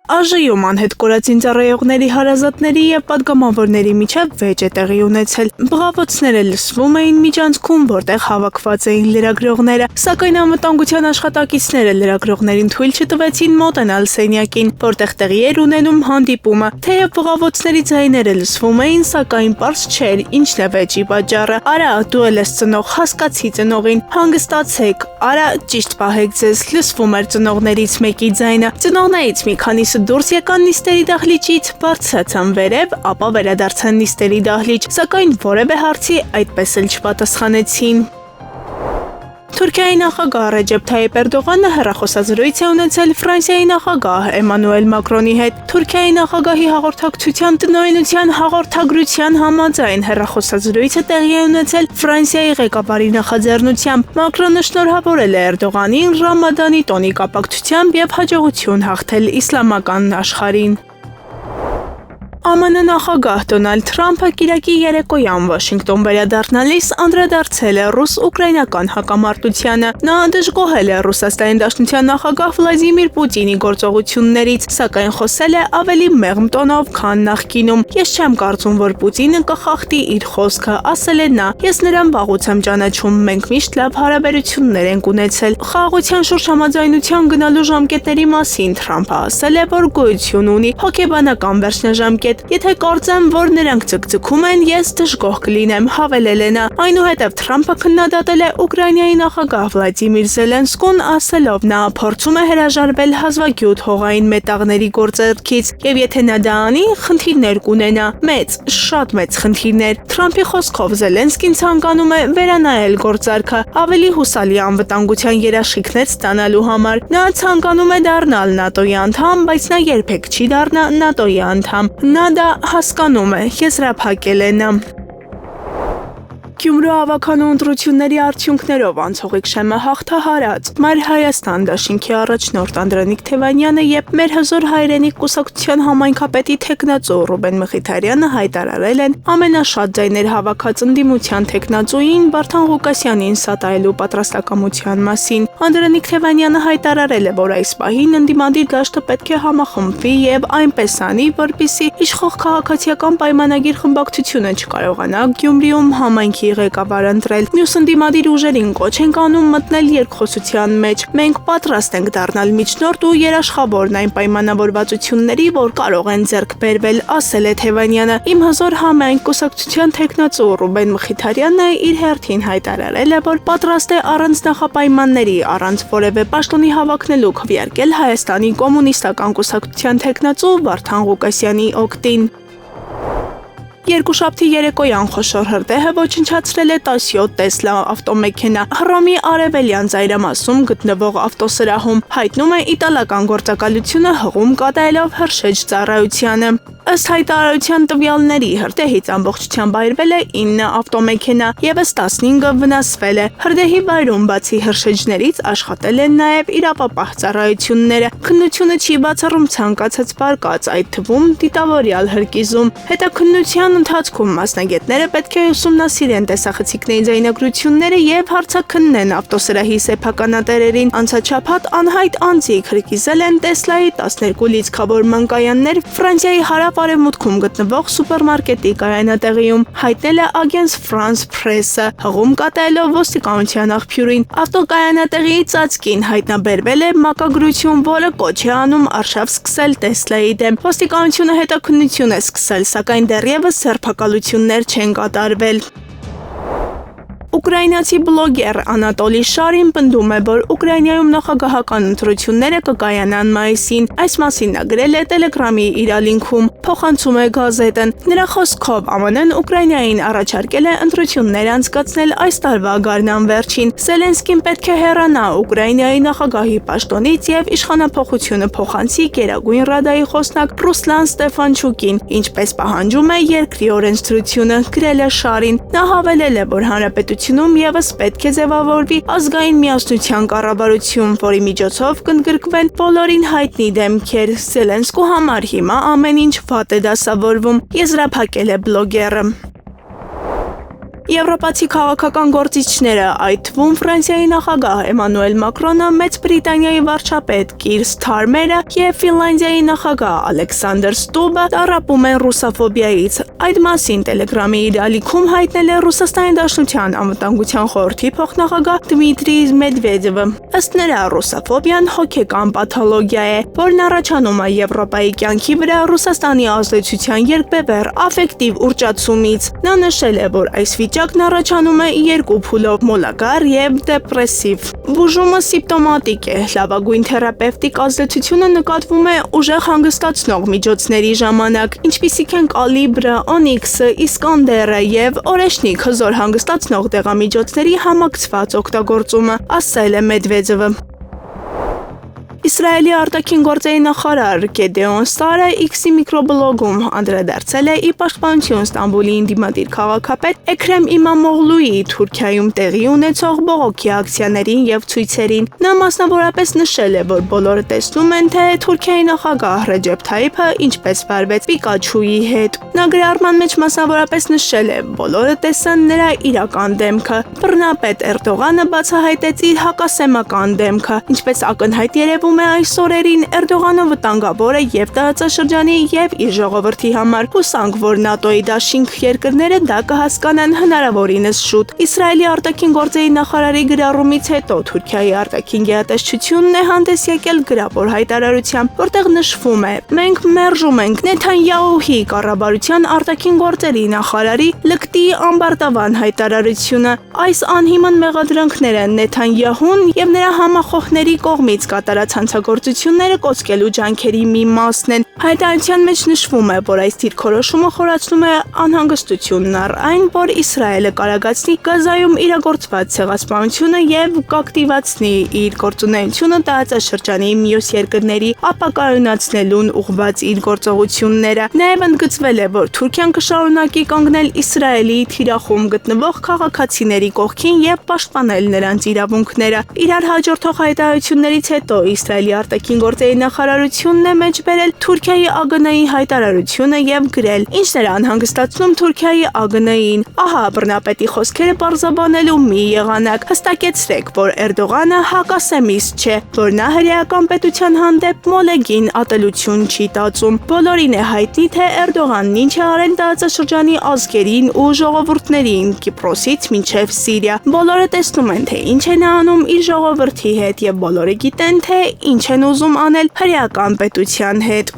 ԱԺ-ում անհետ կորածին ծառայողների հարազատների եւ պատգամավորների միջև վեճ է տեղի ունեցել։ Բղավոցները լսվում էին միջանցքում, որտեղ հավաքված էին լրագրողները, սակայն անվտանգության աշխատակիցները լրագրողներին թույլ չտվեցին մոտենալ սենյակին, որտեղ տեղի էր ունենում հանդիպումը։ Թեև բղավոցների ձայները լսվում էին, սակայն պարզ չէր ինչն է վեճի պատճառը։ Արա, դու էլ ես ծնող, հասկացի ծնողին, հանգստացեք, արա, ճիշտ պահեք ձեզ, լսվում էր ծնողներից մեկի ձայնը։ Ծնողներից մի քանիսը դուրս եկան նիստերի դահլիճից, բարձրացան վերև, ապա վերադարձան նիստերի դահլիճ, սակայն որևէ հարցի այդպես էլ չպատասխանեցին։ Թուրքիայի նախագահ Ռեջեփ Թայիփ Էրդողանը հեռախոսազրույց է ունեցել Ֆրանսիայի նախագահ Էմանուել Մակրոնի հետ։ Թուրքիայի նախագահի հաղորդակցության տնօրինության հաղորդագրության համաձայն հեռախոսազրույցը տեղի է ունեցել Ֆրանսիայի ղեկավարի նախաձեռնությամբ։ Մակրոնը շնորհավորել է Էրդողանին Ռամադանի տոնի կապակցությամբ եւ հաջողություն հաղթել իսլամական աշխարհին։ ԱՄՆ նախագահ Դոնալդ Թրամփը կիրակի երեկոյան Վաշինգտոն վերադառնալիս անդրադարձել է ռուս-ուկրաինական հակամարտությանը։ Նա դժգոհել է Ռուսաստանի Դաշնության նախագահ Վլադիմիր Պուտինի գործողություններից, սակայն խոսել է ավելի մեղմ տոնով, քան նախկինում։ Ես չեմ կարծում, որ Պուտինը կխախտի իր խոսքը, ասել է նա։ Ես նրան վաղուց եմ ճանաչում, մենք միշտ լավ հարաբերություններ ենք ունեցել։ Խաղաղության շուրջ համաձայնության գնալու ժամկետների մասին Թրամփը ասել է, որ գոյություն ունի հոգեբանական վերջնաժամկետ։ Եթե կարծեմ, որ նրանք ձգձգում են, ես դժգոհ կլինեմ, հավելել է նա։ Այնուհետև Թրամփը քննադատել է Ուկրաինայի նախագահ Վլադիմիր Զելենսկուն, ասելով նա փորձում է հրաժարվել հազվագյուտ հողային մետաղների գործարքից, եւ եթե նա դա անի, խնդիրներ կունենա, շատ մեծ խնդիրներ։ Թրամփի խոսքով Զելենսկին ցանկանում է վերանայել գործարքը, ավելի հուսալի անվտանգության երաշխիքներ ստանալու համար։ Նա ցանկանում է դառնալ ՆԱՏՕ-ի անդամ, բայց նա երբեք չի դառնա ՆԱՏՕ-ի անդամ։ Նա դա հասկանում է, եզրափակել է նա։ Գյումրու ավականու ընտրությունների արդյունքներով անցողիկ շեմը հաղթահարած Մայր Հայաստան դաշինքի առաջնորդ Անդրանիկ Թևանյանը եւ մեր հզոր հայրենիք կուսակցության համայնքապետի թեկնածու Ռուբեն Մխիթարյանը հայտարարել են ամենաշատ ձայներ հավաքած ընդդիմության թեկնածուին Վարդան Ղուկասյանին սատարելու պատրաստակամության մասին։ Անդրանիկ Թևանյանը հայտարարել է, որ այս պահին ընդդիմադիր դաշտը պետք է համախմբվի եւ այնպես անի, որպեսզի իշխող քաղաքացիական պայմանագիր խմբակցությունը չկարողանա Գյումրիում համայնքի ղեկավար ընտրել։ Մյուս ընդդիմադիր ուժերին կոչ ենք անում մտնել երկխոսության մեջ։ Մենք պատրաստ ենք դառնալ միջնորդ ու երաշխավորն այն պայմանավորվածությունների, որ կարող են ձեռք բերվել, ասել է Թևանյանը։ Իմ հզոր համայնք կուսակցության թեկնածու Ռուբեն Մխիթարյանը իր հերթին հայտարարել է, որ պատրաստ է առանց նախապայմանների, առանց որևէ պաշտոնի հավակնելու քվեարկել Հայաստանի կոմունիստական կուսակցության թեկնածու Վարդան Ղուկասյանի օգտին։ Երկուշաբթի երեկոյան խոշոր հրդեհը ոչնչացրել է 17 Տեսլա ավտոմեքենա Հռոմի արևելյան ծայրամասում գտնվող ավտոսրահում, հայտնում է իտալական գործակալությունը հղում կատարելով հրշեջ ծառայությանը։ Ըստ հայտարարության տվյալների հրդեհից ամբողջությամբ այրվել է 9 ավտոմեքենա, ևս 15-ը վնասվել է։ Հրդեհի վայրում բացի հրշեջներից աշխատել են նաև իրապապահ ծառայությունները։ Քննությունը չի բացառում ցանկացած վարկած, այդ թվում դիտավորյալ հրկիզում։ Հետաքննության ընթացքում մասնագետները պետք է ուսումնասիրեն տեսախցիկների ձայնագրությունները եւ հարցաքննեն ավտոսրահի սեփականատերերին։ Անցաչափած անհայտ անձիկ հրկիզել են Տեսլայի 12 լիցքավորման կայաններ Ֆրանսիայի հարավ-արևմուտքում գտնվող սուպերմարկետի կայանատեղիում, հայտնել է Agence France-Presse, հղում կատարելով ոստիկանության աղբյուրին։ Ավտոկայանատեղիի ծածկին հայտնաբերվել է մակագրություն, որը կոչ է անում արշավ սկսել Տեսլայի դեմ։ Ոստիկանությունը հետաքննություն է սկսել, սակայն դեռևս սերբակալություններ չեն կատարվել։ Ուկրաինացի բլոգեր Անատոլի Շարին պնդում է, որ Ուկրաինայում նախագահական ընտրությունները կկայանան մայիսին։ Այս մասին նա գրել է Telegram-ի իր լինքում, փոխանցում է գազետն։ Նրա խոսքով ԱՄՆ-ն Ուկրաինային առաջարկել է ընտրություններ անցկացնել այս տարվա գարնան վերջին։ Զելենսկին պետք է հեռանա Ուկրաինայի նախագահի պաշտոնից եւ իշխանափոխությունը փոխանցի Գերագույն Ռադայի խոսնակ Ռուսլան Ստեֆանչուկին, ինչպես պահանջում է երկրի օրենսդրությունը, գրել է Շարին։ Նա հավելել է, որ հանրապետությունում ևս պետք է ձևավորվի ազգային միասնության կառավարություն, որի միջոցով կընդգրկվեն բոլորին հայտնի դեմքեր։ Զելենսկու համար հիմա ամեն ինչ վատ է դասավորվում, եզրափակել է բլոգերը։ Եվրոպացի քաղաքական գործիչները, այդ թվում Ֆրանսիայի նախագահ Էմանուել Մակրոնը, Մեծ Բրիտանիայի վարչապետ Կիր Սթարմերը և Ֆինլանդիայի նախագահ Ալեքսանդր Ստուբը տառապում են ռուսաֆոբիայից։ Այդ մասին Տելեգրամի իր ալիքում հայտնել է Ռուսաստանի Դաշնության անվտանգության խորհրդի փոխնախագահ Դմիտրի Մեդվեդևը։ Ըստ նրա, ռուսաֆոբիան հոգեկան պաթոլոգիա է, որն առաջանում է Եվրոպայի կյանքի վրա Ռուսաստանի ազդեցության երկբևեռ աֆեկտիվ ուռճացումից։ Նա նշել է, որ այս վիճակն առաջանում է երկու փուլով՝ մոլագար և դեպրեսիվ։ Բուժումը սիմպտոմատիկ է, լավագույն թերապևտիկ ազդեցությունը նկատվում է ուժեղ հանգստացնող միջոցների ժամանակ, ինչպիսիք են կալիբրը, օնիքսը, իսկանդերը և օրեշնիկ հզոր հանգստացնող դեղամիջոցների համակցված օգտագործումը, ասել է Մեդվեդևը։ Իսրայելի արտաքին գործերի նախարար Գեդեոն Սարը X-ի միկրոբլոգում անդրադարձել է ի պաշտպանություն Ստամբուլի ընդդիմադիր քաղաքապետ Էքրեմ Իմամօղլուի Թուրքիայում տեղի ունեցող բողոքի ակցիաներին և ցույցերին։ Նա մասնավորապես նշել է, որ բոլորը տեսնում են, թե Թուրքիայի նախագահ Ռեջեփ Թայիփը ինչպես վարվեց Պիկաչուի հետ։ Նա գրառման մեջ մասնավորապես նշել է. բոլորը տեսան նրա իրական դեմքը։ Բռնապետ Էրդողանը բացահայտեց իր հակասեմական դեմքը, ինչպես ակնհայտ երևում է այս օրերին Էրդողանը վտանգավոր է և տարածաշրջանի և իր ժողովրդի համար։ Հուսանք, որ ՆԱՏՕ-ի դաշինք երկրները դա կհասկանան հնարավորինս շուտ։ Իսրայելի արտաքին գործերի նախարարի գրառումից հետո Թուրքիայի արտաքին գերատեսչությունն է հանդես եկել գրավոր հայտարարությամբ, որտեղ նշվում է. մենք մերժում ենք Նեթանյահուի կառավարության արտաքին գործերի նախարարի լկտի ամբարտավան հայտարարությունը։ Այս անհիմն մեղադրանքները Նեթանյահուն և նրա համախոհների կողմից կատարած հանցագործությունները կոծկելու ջանքերի մի մասն են։ Հայտարարության մեջ նշվում է, որ այս դիրքորոշումը խորացնում է անհանգստությունն առ այն, որ Իսրայելը կարագացնի Գազայում իրագործված ցեղասպանությունը և կակտիվացնի իր գործունեությունը տարածաշրջանի մյուս երկրների ապակայունացնելուն ուղղված իր գործողությունները։ Նաև ընդգծվել է, որ Թուրքիան կշարունակի կանգնել Իսրայելի թիրախում գտնվող քաղաքացիների կողքին և պաշտպանել նրանց իրավունքները։ Իրար հաջորդող հայտարարություններից հետո Իսրայելի արտաքին գործերի նախարարությունն է մեջբերել Թուրքիայի ԱԳՆ-ի հայտարարությունը և գրել. ինչն էր անհանգստացնում Թուրքիայի ԱԳՆ-ին։ Ահա բռնապետի խոսքերը պարզաբանելու մի եղանակ։ Հստակեցրեք, որ Էրդողանը հակասեմիստ չէ, որ նա հրեական պետության հանդեպ մոլեգին ատելություն չի տածում։ Բոլորին է հայտնի, թե Էրդողանն ինչ է արել տարածաշրջանի ազգերին ու ժողովուրդներին Կիպրոսից մինչև Սիրիա։ Բոլորը տեսնում են, թե ինչ է նա անում իր ժողովրդի հետ և բոլորը գիտեն, թե ինչ են ուզում անել հրեական պետության հետ։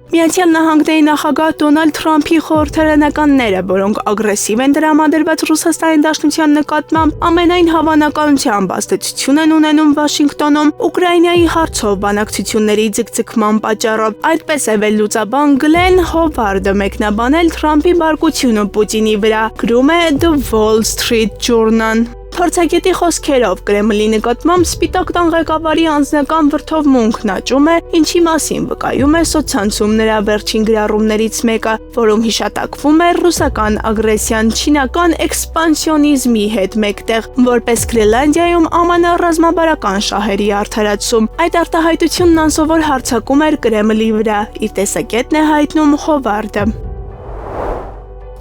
Միացյալ Նահանգների նախագահ Դոնալդ Թրամփի խորհրդարանականները, որոնք ագրեսիվ են տրամադրված Ռուսաստանի Դաշնության նկատմամբ, ամենայն հավանականությամբ ազդեցություն են ունենում Վաշինգտոնում Ուկրաինայի հարցով բանակցությունների ձգձգման պատճառով։ Այդպես է վերլուծաբան Գլեն Հովարդը մեկնաբանել Թրամփի բարկությունը Պուտինի վրա, գրում է The Wall Street Journal։ Փորձագետի խոսքերով Կրեմլի նկատմամբ Սպիտակ տան ղեկավարի անձնական վրդովմունքն աճում է, ինչի մասին վկայում է սոցցանցում նրա վերջին գրառումներից մեկը, որում հիշատակվում է ռուսական ագրեսիան չինական էքսպանսիոնիզմի հետ մեկտեղ, որպես Գրենլանդիայում ԱՄՆ ռազմաբարական շահերի արդարացում։ Այդ արտահայտությունն անսովոր հարձակում էր Կրեմլի վրա, իր տեսակետն է հայտնում Հովարդը։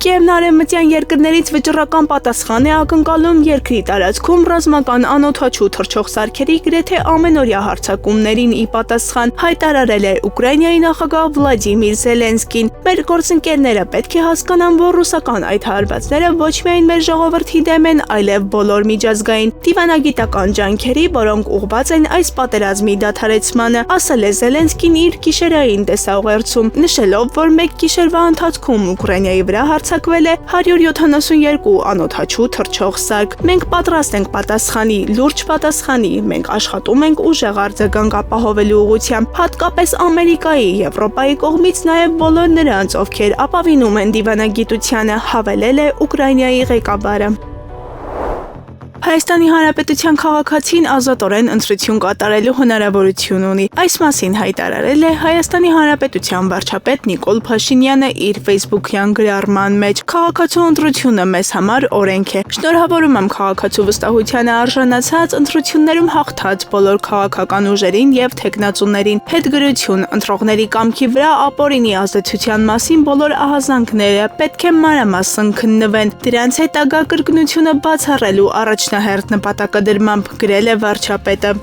Կիևն արևմտյան երկրներից վճռական պատասխան է ակնկալում երկրի տարածքում ռազմական անօդաչու թռչող սարքերի գրեթե ամենօրյա հարձակումներին ի պատասխան, հայտարարել է Ուկրաինայի նախագահ Վլադիմիր Զելենսկին։ Մեր գործընկերները պետք է հասկանան, որ ռուսական այդ հարվածները ոչ միայն մեր ժողովրդի դեմ են, այլև բոլոր միջազգային դիվանագիտական ջանքերի, որոնք ուղղված են այս պատերազմի դադարեցմանը, ասել է Զելենսկին իր գիշերային տեսաուղերձում, նշելով, որ մեկ գիշերվա ընթացքում Ուկրաինայի վրա հարձակվել է 172 անօդաչու թռչող սարք։ Մենք պատրաստ ենք պատասխանի, լուրջ պատասխանի, մենք աշխատում ենք ուժեղ արձագանք ապահովելու ուղղությամբ, հատկապես Ամերիկայի, Եվրոպայի կողմից նաև բոլոր նրանց, ովքեր ապավինում են դիվանագիտությանը, հավելել է Ուկրաինայի ղեկավարը։ Հայաստանի Հանրապետության քաղաքացին ազատորեն ընտրություն կատարելու հնարավորություն ունի։ Այս մասին հայտարարել է Հայաստանի Հանրապետության վարչապետ Նիկոլ Փաշինյանը իր Facebook-յան գրառման մեջ։ Քաղաքացու ընտրությունը մեզ համար օրենք է։ Շնորհավորում եմ քաղաքացու վստահությանը արժանացած ընտրություններում հաղթած բոլոր քաղաքական ուժերին եւ թեկնածուներին։ Հետգրություն ընտրողների կամքի վրա ապօրինի ազդեցության մասին բոլոր ահազանգները պետք է մանրամասն քննվեն։ Դրանց հետագա կրկնությունը բացառելու առաջնահերթ նպատակադրմամբ գրել է վարչապետը։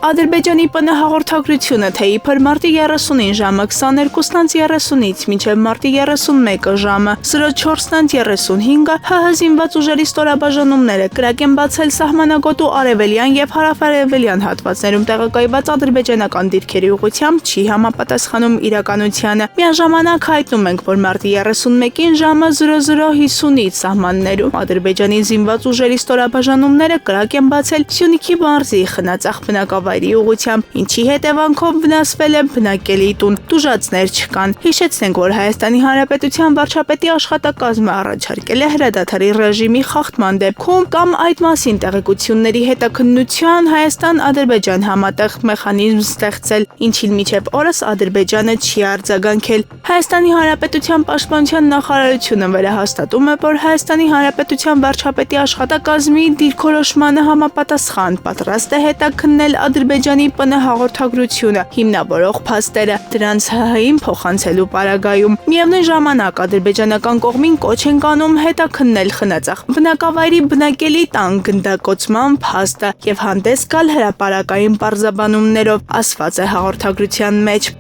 Ադրբեջանի ՊՆ հաղորդագրությունը, թե իբր մարտի 30-ին ժամը 22:30-ից մինչև մարտի 31-ը ժամը 04:35-ը ՀՀ զինված ուժերի ստորաբաժանումները կրակ են բացել սահմանագոտու արևելյան եւ հարավարևելյան հատվածներում տեղակայված ադրբեջանական դիրքերի ուղղությամբ չի համապատասխանում իրականությանը։ Միաժամանակ հայտնում ենք, որ մարտի 31-ին ժամը 00:50-ից սահմաններում ադրբեջանի զինված ուժերի ստորաբաժանումները կրակ են բացել Սյունիքի մարզի Խնածախ բնակավայրի ուղղությամբ, ինչի հետևանքով վնասվել է բնակելի տուն։ Տուժածներ չկան։ Հիշեցնենք, որ Հայաստանի Հանրապետության վարչապետի աշխատակազմը առաջարկել է հրադադարի ռեժիմի խախտման դեպքում կամ այդ մասին տեղեկությունների հետաքննության Հայաստան-Ադրբեջան համատեղ մեխանիզմ ստեղծել, ինչին մինչև օրս Ադրբեջանը չի արձագանքել։ Հայաստանի Հանրապետության պաշտպանության նախարարությունը վերահաստատում է, որ Հայաստանի Հանրապետության վարչապետի աշխատակազմի դիրքորոշմանը համապատասխան պատրաստ է հետաքննել Ադրբեջանի ՊՆ հաղորդագրությունը, հիմնավորող փաստերը, դրանց ՀՀ-ին փոխանցելու պարագայում։ Միևնույն ժամանակ ադրբեջանական կողմին կոչ են անում հետաքննել Խնածախ բնակավայրի բնակելի տան գնդակոծման փաստը եւ հանդես գալ հրապարակային պարզաբանումներով, ասված է հաղորդագրության մեջ։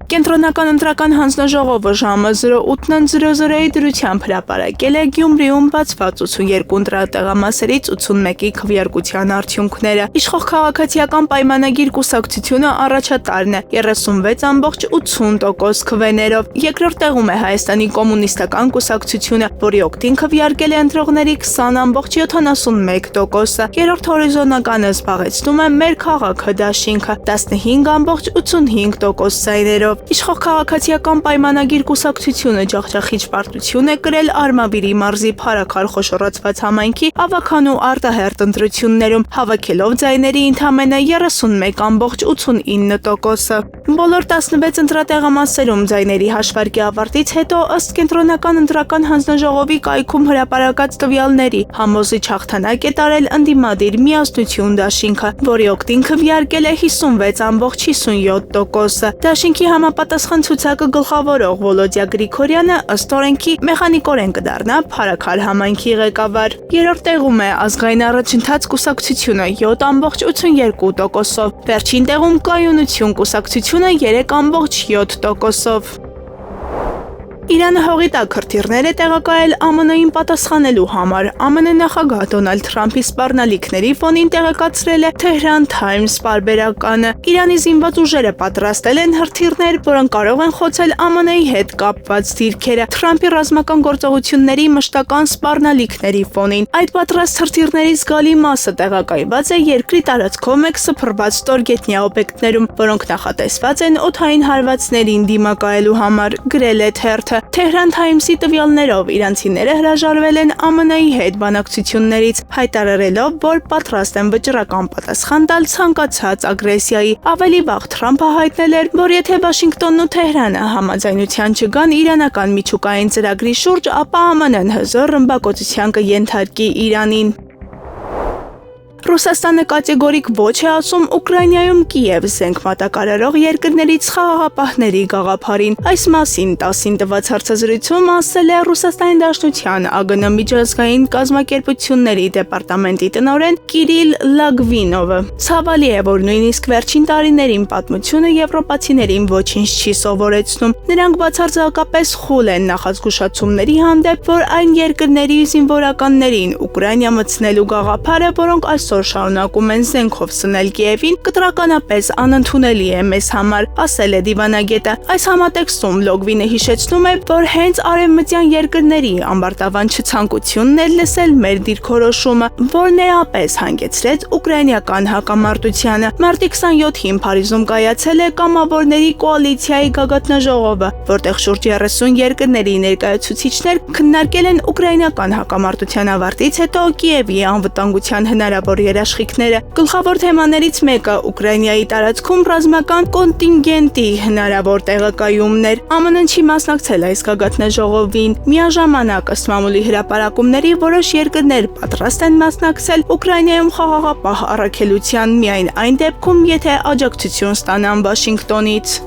Կենտրոնական ընտրական հանձնաժողովը ժամը 08:00-ի դրությամբ հրապարակել է Գյումրիում բացված 82 ընտրատեղամասերից 81-ի քվեարկության արդյունքները։ Իշխող քաղաքացիական պայմանագիր կուսակցությունը առաջատարն է 36.80% քվեներով։ Երկրորդ տեղում է Հայաստանի կոմունիստական կուսակցությունը, որի օգտին քվեարկել է ընտրողների 20.71%-ը։ Երրորդ հորիզոնականը զբաղեցնում է Մեր քաղաքը դաշինքը 15.85% ձայներով։ Իշխող քաղաքացիական պայմանագիր կուսակցությունը ջախջախիչ պարտություն է կրել Արմավիրի մարզի Փարաքար խոշորացված համայնքի ավագանու արտահերտ ընտրություններում, հավաքելով ձայների ընդամենը 31.89%-ը։ Բոլոր 16 ընտրատեղամասերում ձայների հաշվարկի ավարտից հետո ըստ Կենտրոնական ընտրական հանձնաժողովի կայքում հրապարակած տվյալների համոզիչ հաղթանակ է տարել ընդդիմադիր Միասնություն դաշինքը, որի օգտին քվեարկել է 56.57%-ը։ Դաշինքի համապատասխան ցուցակը գլխավորող Վոլոդյա Գրիգորյանը ըստ օրենքի մեխանիկորեն կդառնա Փարաքար համայնքի ղեկավար։ Երրորդ տեղում է Ազգային առաջընթաց կուսակցությունը 7.82%-ով։ Վերջին տեղում Կայունություն կուսակցությունը 3.7%-ով։ Իրանը հողի տակ հրթիռներ է տեղակայել ԱՄՆ-ին պատասխանելու համար։ ԱՄՆ նախագահ Դոնալդ Թրամփի սպառնալիքների ֆոնին տեղեկացրել է Tehran Times պարբերականը։ Իրանի զինված ուժերը պատրաստել են հրթիռներ, որոնք կարող են խոցել ԱՄՆ-ի հետ կապված դիրքերը Թրամփի ռազմական գործողությունների մշտական սպառնալիքների ֆոնին։ Այդ պատրաստ հրթիռների զգալի մասը տեղակայված է երկրի տարածքով մեկ սփռված ստորգետնյա օբյեկտներում, որոնք նախատեսված են օդային հարվածներին դիմակայելու համար, գրել է թերթը։ Tehran Times-ի տվյալներով իրանցիները հրաժարվել են ԱՄՆ-ի հետ բանակցություններից, հայտարարելով, որ պատրաստ են վճռական պատասխան տալ ցանկացած ագրեսիայի։ Ավելի վաղ Թրամփը հայտնել էր, որ եթե Վաշինգտոնն ու Թեհրանը համաձայնության չգան իրանական միջուկային ծրագրի շուրջ, ապա ԱՄՆ-ն հզոր ռմբակոծության կենթարկի Իրանին։ Ռուսաստանը կատեգորիկ ոչ է ասում Ուկրաինայում Կիև զենք մատակարարող երկրներից խաղաղապահների գաղափարին։ Այս մասին 10-ին տված հարցազրույցում ասել է Ռուսաստանի Դաշնության ԱԳՆ միջազգային կազմակերպությունների դեպարտամենտի տնօրեն Կիրիլ Լագվինովը։ Ցավալի է, որ նույնիսկ վերջին տարիներին պատմությունը եվրոպացիներին ոչինչ չի սովորեցնում։ Նրանք բացարձակապես խուլ են նախազգուշացումների հանդեպ, որ այն երկրների զինվորականներին Ուկրաինա մտցնելու գաղափարը, որոնք այս այսօր շարունակում են զենքով սնել Կիևին, կտրականապես անընդունելի է մեզ համար, ասել է դիվանագետը։ Այս համատեքստում Լոգվինը հիշեցնում է, որ հենց արևմտյան երկրների ամբարտավան չցանկությունն էր լսել մեր դիրքորոշումը, որն էապես հանգեցրեց ուկրաինական հակամարտությանը։ Մարտի 27-ին Փարիզում կայացել է կամավորների կոալիցիայի գագաթնաժողովը, որտեղ շուրջ 30 երկրների ներկայացուցիչներ քննարկել են ուկրաինական հակամարտության ավարտից հետո Կիևի անվտանգության հնարավոր երաշխիքները։ Գլխավոր թեմաներից մեկը Ուկրաինայի տարածքում ռազմական կոնտինգենտի հնարավոր տեղակայումն էր։ ԱՄՆ-ն չի մասնակցել այս գագաթնաժողովին։ Միաժամանակ ըստ մամուլի հրապարակումների որոշ երկրներ պատրաստ են մասնակցել Ուկրաինայում խաղաղապահ առաքելության միայն այն դեպքում, եթե աջակցություն ստանան Վաշինգտոնից։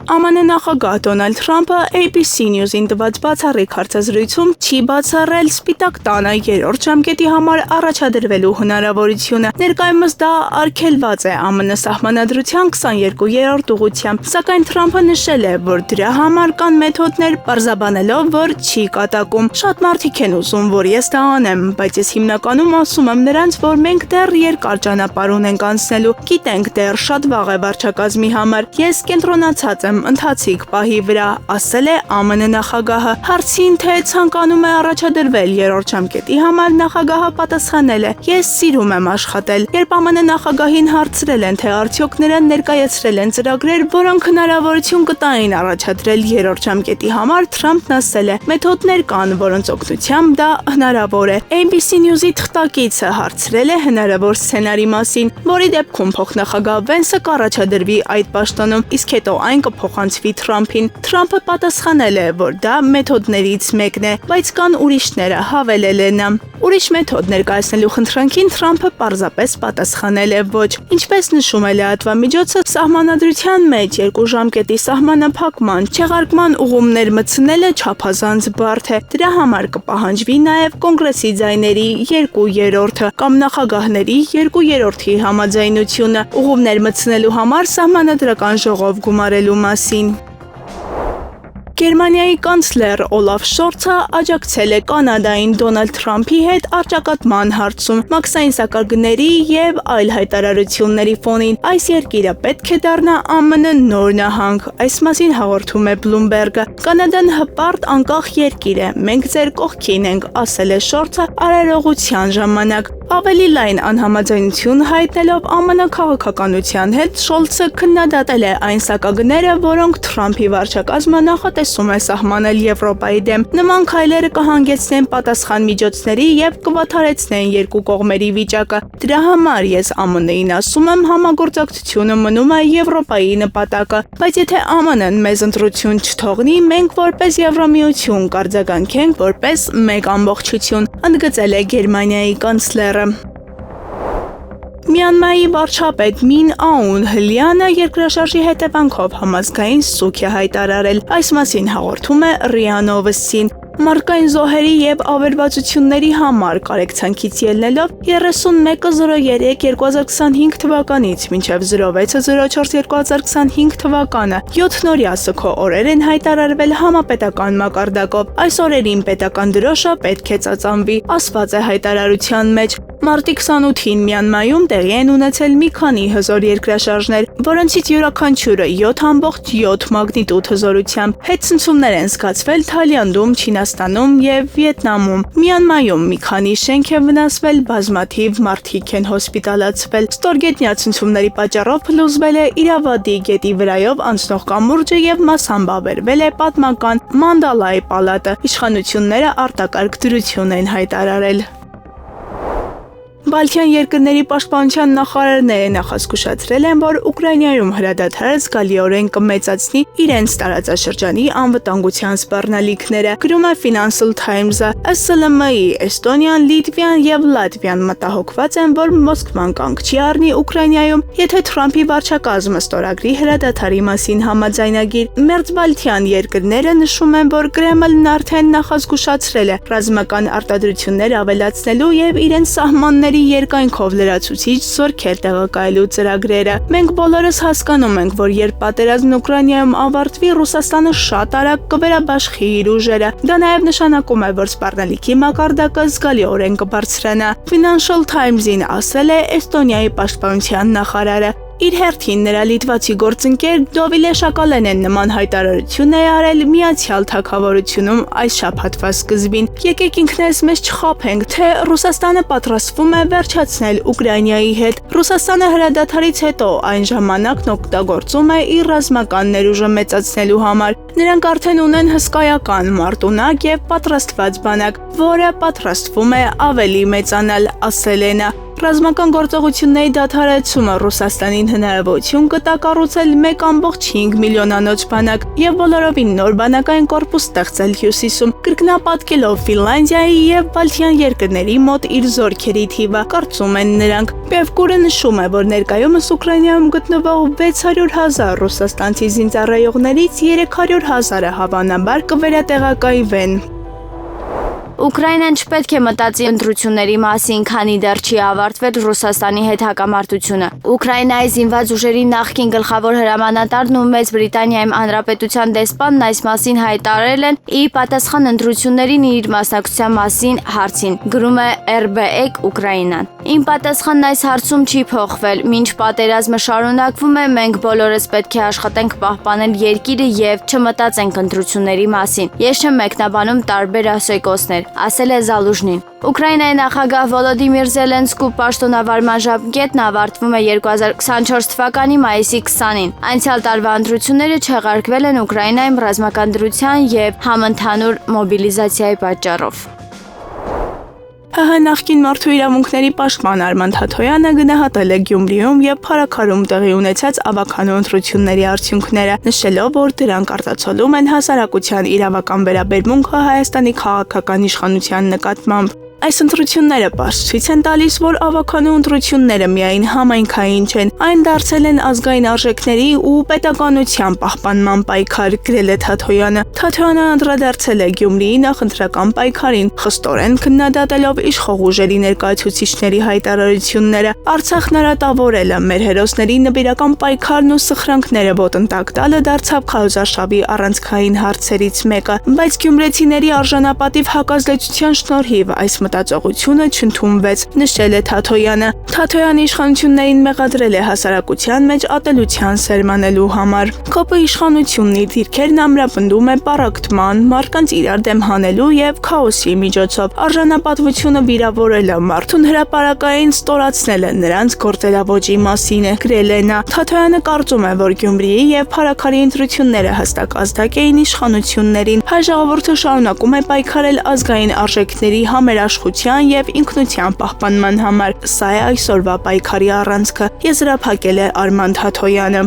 ԱՄՆ նախագահ Դոնալդ Թրամփը ABC News-ին տված բացառիկ հարցազրույցում չի բացառել Սպիտակ տանը երրորդ ժամկետի համար առաջադրվելու հնարավորությունը։ Ներկայումս դա արգելված է ԱՄՆ սահմանադրության 22-րդ ուղղությամբ, սակայն Թրամփը նշել է, որ դրա համար կան մեթոդներ, պարզաբանելով, որ չի կատակում։ Շատ մարդիկ են ուզում, որ ես դա անեմ, բայց ես հիմնականում ասում եմ նրանց, որ մենք դեռ երկար ճանապարհ ունենք անցնելու։ Գիտենք, դեռ շատ վաղ է վարչակազմի համար։ Ես կենտրոնացած եմ ընթացիկ պահի վրա, ասել է ԱՄՆ նախագահը։ Հարցին, թե ցանկանում է առաջադրվել երրորդ ժամկետի համար, նախագահը պատասխանել է. Ես սիրում եմ աշխատել։ Երբ ԱՄՆ նախագահին հարցրել են, թե արդյոք նրան ներկայացրել են ծրագրեր, որոնք հնարավորություն կտային առաջադրել երրորդ ժամկետի համար, Թրամփն ասել է. մեթոդներ կան, որոնց օգնությամբ դա հնարավոր է։ ABC News-ի թղթակիցը հարցրել է հնարավոր սցենարի մասին, որի դեպքում փոխնախագահ Վենսը կառաջադրվի այդ պաշտոնում, իսկ հետո այն կփոխանցվի Թրամփին։ Թրամփը պատասխանել է, որ դա մեթոդներից մեկն է, բայց կան ուրիշները, հավելել է նա։ Ուրիշ մեթոդ ներկայացնելու խնդրանքին Թրամփը պարզապես պատասխանել է ոչ։ Ինչպես նշում է լրատվամիջոցը, սահմանադրության մեջ երկու ժամկետի սահմանափակման, չեղարկման ուղումներ մտցնելը չափազանց բարդ է։ Դրա համար կպահանջվի նաև կոնգրեսի ձայների 2/3 կամ նախագահների 2/3 համաձայնությունը ուղումներ մտցնելու համար սահմանադրական ժողով գումարելու մասին։ Գերմանիայի կանցլեր Օլաֆ Շոլցը աջակցել է Կանադային Դոնալդ Թրամփի հետ առճակատման հարցում մաքսային սակագների եւ այլ հայտարարությունների ֆոնին։ Այս երկիրը պետք է դառնա ԱՄՆ նոր նահանգ, այս մասին հաղորդում է Bloomberg-ը։ Կանադան հպարտ անկախ երկիր է, մենք ձեր կողքին ենք, ասել է Շոլցը արարողության ժամանակ։ Ավելի լայն անհամաձայնություն հայտնելով ԱՄՆ քաղաքականության հետ, Շոլցը քննադատել է այն սակագները, որոնք Թրամփի վարչակազմը նախատեսում է սահմանել Եվրոպայի դեմ։ Նման քայլերը կհանգեցնեն պատասխան միջոցների եւ կվատթարեցնեն երկու կողմերի վիճակը։ Դրա համար ես ԱՄՆ-ին ասում եմ, համագործակցությունը մնում է Եվրոպայի նպատակը, բայց եթե ԱՄՆ-ն մեզ ընտրություն չթողնի, մենք որպես Եվրամիություն կարձագանքենք որպես մեկ ամբողջություն, ընդգծել է Գերմանիայի կանցլերը։ Մյանմարի վարչապետ Մին Աուն Հլյանը երկրաշարժի հետևանքով համազգային սուգ է հայտարարել։ Այս մասին հաղորդում է ՌԻԱ Նովոստին։ Մարդկային զոհերի եւ ավերվածությունների համար կարեկցանքից ելնելով 31/03/2025 թվականից մինչև 06/04/2025 թվականը 7-նորյա սգո օրեր են հայտարարվել համապետական մակարդակով։ Այս օրերին պետական դրոշը պետք է ծածանվի, ասված է հայտարարության մեջ։ Մարտի 28-ին Մյանմարում տեղի են ունեցել մի քանի հզոր երկրաշարժներ, որոնցից յուրաքանչյուրը 7.7 մագնիտուդ հզորությամբ։ Հետցնցումներ են զգացվել Թայլանդում, Չինաստանում եւ Վիետնամում։ Մյանմարում մի քանի շենք են վնասվել, բազմաթիվ մարդիկ են հոսպիտալացվել։ Ստորգետնյա ցնցումների պատճառով փլուզվել է Իրավադի գետի վրայով անցնող կամուրջը եւ մասամբ ավերվել է պատմական Մանդալայի պալատը։ Իշխանությունները արտակարգ դրություն են հայտարարել։ Բալթյան երկրների պաշտպանության նախարարները նախազգուշացրել են, որ Ուկրաինայում հրադադարը զգալիորեն կմեծացնի իրենց տարածաշրջանի անվտանգության սպառնալիքները, գրում է Financial Times-ը։ ՍԼՄ-ի Էստոնիան, Լիտվան եւ Լատվիան մտահոգված են, որ Մոսկվան կանգ չի առնի Ուկրաինայում, եթե Թրամփի վարչակազմը ստորագրի հրադադարի մասին համաձայնագիր։ Մերձբալթյան երկրները նշում են, որ Կրեմլն արդեն նախազգուշացրել է ռազմական արտադրություններ ավելացնելու եւ իրենց սահմանների երկայնքով լրացուցիչ զորքեր տեղակայելու ծրագրերը։ Մենք բոլորս հասկանում ենք, որ երբ պատերազմն Ուկրաինայում ավարտվի, Ռուսաստանը շատ արագ կվերաբաշխի իր ուժերը։ Դա նաև նշանակում է, որ սպառնալիքի մակարդակը զգալիորեն կբարձրանա։ Financial Times-ին ասել է Էստոնիայի պաշտպանության նախարարը։ Իր հերթին նրա լիտվացի գործընկեր Դովիլե Շակալենեն նման հայտարարություն է արել Միացյալ Թագավորությունում այս շաբաթվա սկզբին։ Եկեք ինքներս մեզ չխաբենք, թե Ռուսաստանը պատրաստվում է վերջացնել Ուկրաինայի հետ։ Ռուսաստանը հրադադարից հետո այն ժամանակն օգտագործում է իր ռազմական ներուժը մեծացնելու համար։ Նրանք արդեն ունեն հսկայական մարտունակ եւ պատրաստված բանակ, որը պատրաստվում է ավելի մեծանալ, ասել է նա։ Ռազմական գործողությունների դադարեցումը Ռուսաստանին հնարավորություն կտա կառուցել 1.5 միլիոնանոց բանակ եւ բոլորովին նոր բանակային կորպուս ստեղծել հյուսիսում, կրկնապատկելով Ֆինլանդիայի եւ Բալթյան երկրների մոտ իր զորքերի թիվը, կարծում են նրանք։ Պևկուրը նշում է, որ ներկայումս Ուկրաինայում գտնվող 600,000 ռուսաստանցի զինծառայողներից 300,000-ը հավանաբար կվերատեղակայվեն։ Ուկրաինան չպետք է մտածի ընտրությունների մասին, քանի դեռ չի ավարտվել Ռուսաստանի հետ հակամարտությունը։ Ուկրաինայի զինված ուժերի նախկին գլխավոր հրամանատարն ու Մեծ Բրիտանիայում Հանրապետության դեսպանն այս մասին հայտարարել են ի պատասխան ընտրություններին իր մասնակցության մասին հարցին, գրում է RBE Ուկրաինան։ Իմ պատասխանն այս հարցում չի փոխվել։ Մինչ պատերազմը շարունակվում է, մենք բոլորս պետք է աշխատենք պահպանել երկիրը եւ չմտածենք ընտրությունների մասին։ Ես չեմ մեկնաբանում տարբեր ասեկոսներ, ասել է Զալուժնին։ Ուկրաինայի նախագահ Վոլոդիմիր Զելենսկու պաշտոնավարման ժամկետն ավարտվում է 2024 թվականի մայիսի 20-ին։ Անցյալ տարվա ընտրությունները չեղարկվել են Ուկրաինայում ռազմական դրության եւ համընդհանուր մոբիլիզացիայի պատճառով։ ՀՀ նախկին մարդու իրավունքների պաշտպան Արման Թաթոյանը գնահատել է Գյումրիում եւ Փարաքարում տեղի ունեցած ավականու ընտրությունների արդյունքները, նշելով, որ դրանք արտացոլում են հասարակության իրավական վերաբերմունքը Հայաստանի քաղաքական իշխանության նկատմամբ։ Այս ընտրությունները պարզ ցույց են տալիս, որ ավականու ընտրությունները միայն համայնքային չեն, այն դարձել են ազգային արժեքների ու պետականության պահպանման պայքար, գրել է Թաթոյանը։ Թաթոյանը անդրադարձել է Գյումրիի նախընտրական պայքարին, խստորեն քննադատելով իշխող ուժերի ներկայացուցիչների հայտարարությունները։ Արցախն արատավորելը, մեր հերոսների նվիրական պայքարն ու սխրանքները ոտնտակ տալը դարձավ քարոզարշավի առանցքային հարցերից մեկը, բայց գյումրեցիների արժանապատիվ հակազդեցության շնորհիվ այս մտածողությունը չընդունվեց, նշել է Թաթոյանը։ Թաթոյանը իշխանություններին մեղադրել է հասարակության մեջ ատելության սերմանելու համար։ ԿՊ իշխանությունն իր դիրքերն ամրապնդում է պառակտման, մարդկանց իրար դեմ հանելու եւ քաոսի միջոցով։ Արժանապատվությունը վիրավորելը, մարդուն հրապարակային ստորացնելը նրանց գործելավոճի մասին է, գրել է նա։ Թաթոյանը կարծում է, որ Գյումրիի եւ Փարաքարի ընտրությունները հստակ ազդակ էին իշխանություններին։ Հայ ժողովուրդը շարունակում է պայքարել ազգային արժեքների համերաշխության եւ ինքնության պահպանման համար։ Սա է այսօրվա պայքարի առանցքը, եզրափակել է Արման Թաթոյանը։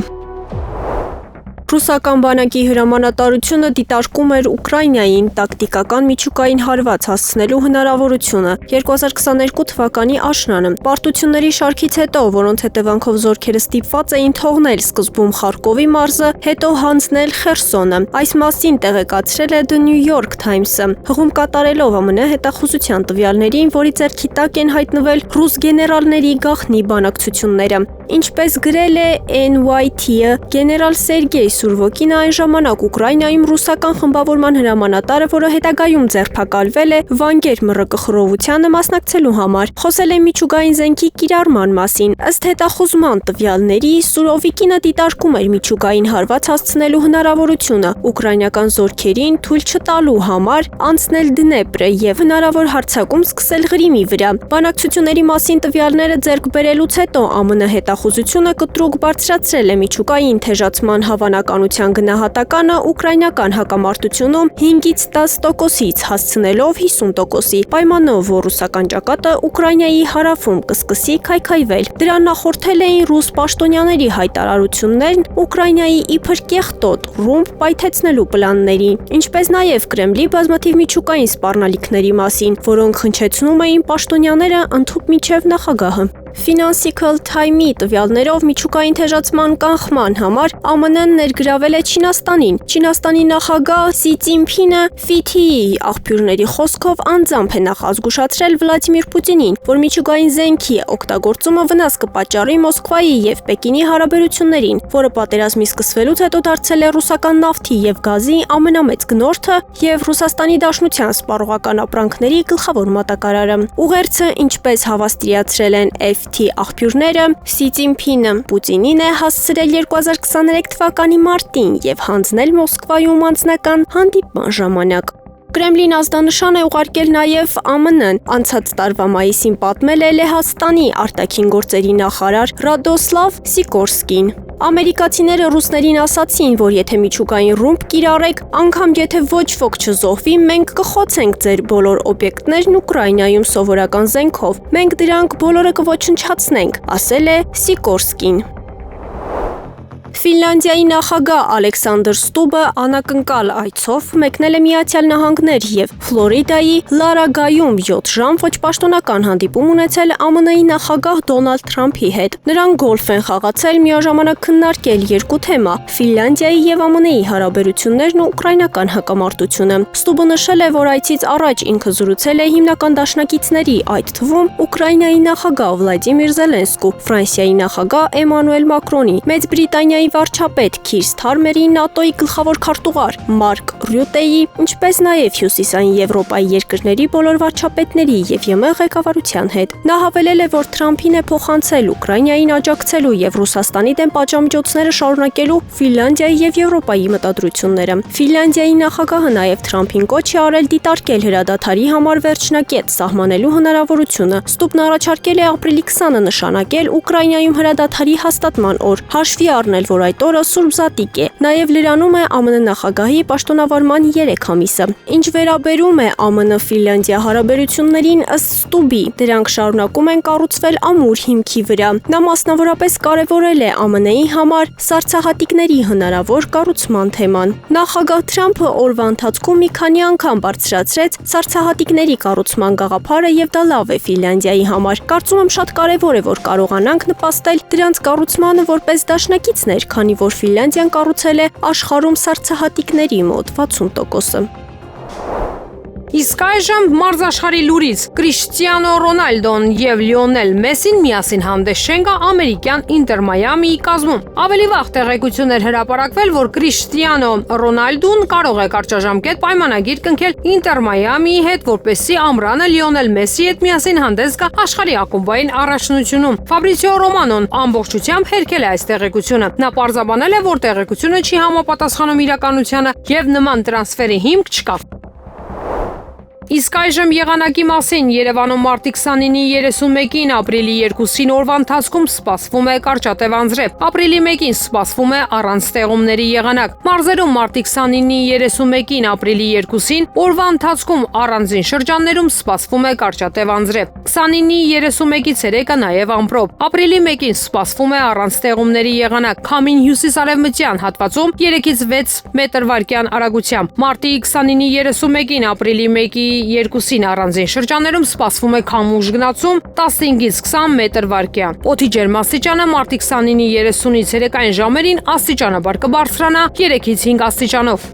Ռուսական բանակի հրամանատարությունը դիտարկում էր Ուկրաինային տակտիկական միջուկային հարված հասցնելու հնարավորությունը 2022 թվականի աշնանը։ Պարտությունների շարքից հետո, որոնց հետևանքով զորքերը ստիպված էին թողնել սկզբում Խարկովի մարզը, հետո հանձնել Խերսոնը։ Այս մասին տեղեկացրել է The New York Times-ը, հղում կատարելով ԱՄՆ հետախուզության տվյալներին, որի ձեռքի տակ են հայտնվել ռուս գեներալների գաղտնի բանակցությունները։ Ինչպես գրել է NYT-ը, գեներալ Սերգեյ Սուրվոկինը այն ժամանակ Ուկրաինայում ռուսական խմբավորման հրամանատարը, որը հետագայում ձերբակալվել է Վանգեր ՄՌԿ խռովությանը մասնակցելու համար, խոսել է միջուկային զենքի կիրառման մասին։ Ըստ հետախուզման տվյալների, Սուրովիկինը դիտարկում էր միջուկային հարված հասցնելու հնարավորությունը ուկրաինական զորքերին թույլ չտալու համար անցնել Դնեպրը եւ հնարավոր հարձակում սկսել Ղրիմի վրա։ Բանակցությունների մասին տվյալները ձեռք բերելուց հետո ԱՄՆ հետախուզությունը կտրուկ բարձրացրել է միջուկային թեժացման հավանականության գնահատականը ուկրաինական հակամարտությունում 5-ից 10%-ից հասցնելով 50%-ի, պայմանով, որ ռուսական ճակատը Ուկրաինայի հարավում կսկսի քայքայվել։ Դրան նախորդել էին ռուս պաշտոնյաների հայտարարություններն Ուկրաինայի իբր կեղտոտ ռումբ պայթեցնելու պլաններին, ինչպես նաև Կրեմլի բազմաթիվ միջուկային սպառնալիքների մասին, որոնք հնչեցնում էին պաշտոնյաները ընդհուպ միջև նախագահը։ Financial Times-ի տվյալներով միջուկային թեժացման կանխման համար ԱՄՆ-ն ներգրավել է Չինաստանին։ Չինաստանի նախագահ Սի Ցзինփինը FITI-ի աղբյուրների խոսքով անձամբ է նախազգուշացրել Վլադիմիր Պուտինին, որ միջուկային զենքի օգտագործումը վնաս կպատճառի Մոսկվայի եւ Պեկինի հարաբերություններին, որը պատերազմի սկսվելուց հետո դարձել է ռուսական նավթի եւ գազի ամենամեծ գնորդը եւ Ռուսաստանի Դաշնության սպառողական ապրանքների գլխավոր մատակարարը։ Ուղերձը, ինչպես հավաստիացրել են FT աղբյուրները, Սի Ցзինփինը Պուտինին է հասցրել 2023 թվականի մարտին եւ հանձնել Մոսկվայում անձնական հանդիպման ժամանակ։ Կրեմլին ազդանշան է ուղարկել նաև ԱՄՆ-ն, անցած տարվա մայիսին պատմել է Լեհաստանի արտաքին գործերի նախարար Ռադոսլավ Սիկորսկին։ Ամերիկացիները ռուսներին ասացին, որ եթե միջուկային ռումբ կիրառեք, անգամ եթե ոչ ոք չզոհվի, մենք կխոցենք ձեր բոլոր օբյեկտներն Ուկրաինայում սովորական զենքով։ Մենք դրանք բոլորը կոչնչացնենք, ասել է Սիկորսկին։ Ֆինլանդիայի նախագահ Ալեքսանդր Ստուբը անակնկալ այցով մեկնել է Միացյալ Նահանգներ եւ Ֆլորիդայի Լարագայում 7 ժամ ոչ պաշտոնական հանդիպում ունեցել ԱՄՆ-ի նախագահ Դոնալդ Թրամփի հետ։ Նրանք գոլֆ են խաղացել, միաժամանակ քննարկել երկու թեմա՝ Ֆինլանդիայի եւ ԱՄՆ-ի հարաբերություններն ու ուկրաինական հակամարտությունը։ Ստուբը նշել է, որ այցից առաջ ինքը զրուցել է հիմնական դաշնակիցների, այդ թվում Ուկրաինայի նախագահ Վլադիմիր Զելենսկու, Ֆրանսիայի նախագահ Էմանուել Մակրոնի, Մեծ Բրիտանիայի վարչապետ Քիր Սթարմերի, ՆԱՏՕ-ի գլխավոր քարտուղար Մարկ Ռյուտեի, ինչպես նաև Հյուսիսային Եվրոպայի երկրների բոլոր վարչապետների եւ ԵՄ ղեկավարության հետ։ Նա հավելել է, որ Թրամփին է փոխանցել Ուկրաինային աջակցելու եւ Ռուսաստանի դեմ պատժամիջոցները շարունակելու Ֆինլանդիայի եւ Եվրոպայի մտադրությունները։ Ֆինլանդիայի նախագահը նաև Թրամփին կոչ է արել դիտարկել հրադադարի համար վերջնակետ սահմանելու հնարավորությունը։ Ստուբն առաջարկել է ապրիլի 20-ը նշանակել Ուկրաինայում հրադադարի հաստատման օր, հաշվի առնել, որ այդ օրը Սուրբ Զատիկ է։ Նաև լրանում է ԱՄՆ նախագահի պաշտոնավարման 3 ամիսը։ Ինչ վերաբերում է ԱՄՆ-Ֆինլանդիա հարաբերություններին, ըստ Ստուբի, դրանք շարունակում են կառուցվել ամուր հիմքի վրա։ Նա մասնավորապես կարևորել է ԱՄՆ-ի համար սառցահատիկների հնարավոր կառուցման թեման։ Նախագահ Թրամփը օրվա ընթացքում մի քանի անգամ բարձրացրեց սառցահատիկների կառուցման գաղափարը եւ դա լավ է Ֆինլանդիայի համար։ Կարծում եմ շատ կարևոր է, որ կարողանանք նպաստել դրանց կառուցմանը որպես դաշնակիցներ, քանի որ Ֆինլանդիան կառուցել է աշխարհում սառցահատիկների մոտ 60%-ը։ Իսկ այժմ մարզաշխարհի լուրից Կրիշտիանո Ռոնալդոն եւ Լիոնել Մեսին միասին հանդես չեն գա ամերիկյան Ինտեր Մայամիի կազմում։ Ավելի վաղ տեղեկություններ հրապարակվել, որ Կրիշտիանո Ռոնալդոն կարող է կարճաժամկետ պայմանագիր կնքել Ինտեր Մայամիի հետ, որպեսզի ամռանը Լիոնել Մեսսի հետ միասին հանդես գա աշխարհի ակումբային առաջնությունում։ Ֆաբրիցիո Ռոմանոն ամբողջությամբ հերքել է այս տեղեկությունը։ Նա պարզաբանել է, որ տեղեկությունը չի համապատասխանում իրականությանը եւ նման տրանսֆերի հիմք չկա։ Իսկ այժմ եղանակի մասին Երևանում մարտի 29-ի 31-ին, ապրիլի 2-ին օրվա ընթացքում սպասվում է կարճատև անձրև։ Ապրիլի 1-ին սպասվում է առանց ստեղումների եղանակ։ Մարզերում մարտի 29-ի 31-ին, ապրիլի 2-ին օրվա ընթացքում առանձին շրջաններում սպասվում է կարճատև անձրև։ 29-ի 31-ի ցերեկը նաև ամպրոպ։ Ապրիլի 1-ին սպասվում է առանց ստեղումների եղանակ։ Քամին հյուսիսարևմտյան հատվածում 3-ից 6 մետր/վայրկյան արագությամբ։ Մարտի 29-ի 31-ին, ապրիլի 1-ի 2-ին առանձին շրջաններում սպասվում է քամուշ գնացում 15-ից 20 մետր/վայրկյան։ Օդի ջերմաստիճանը մարտի 29-ի 30-ից ցերեկային ժամերին աստիճանաբար կբարձրանա 3-ից 5 աստիճանով։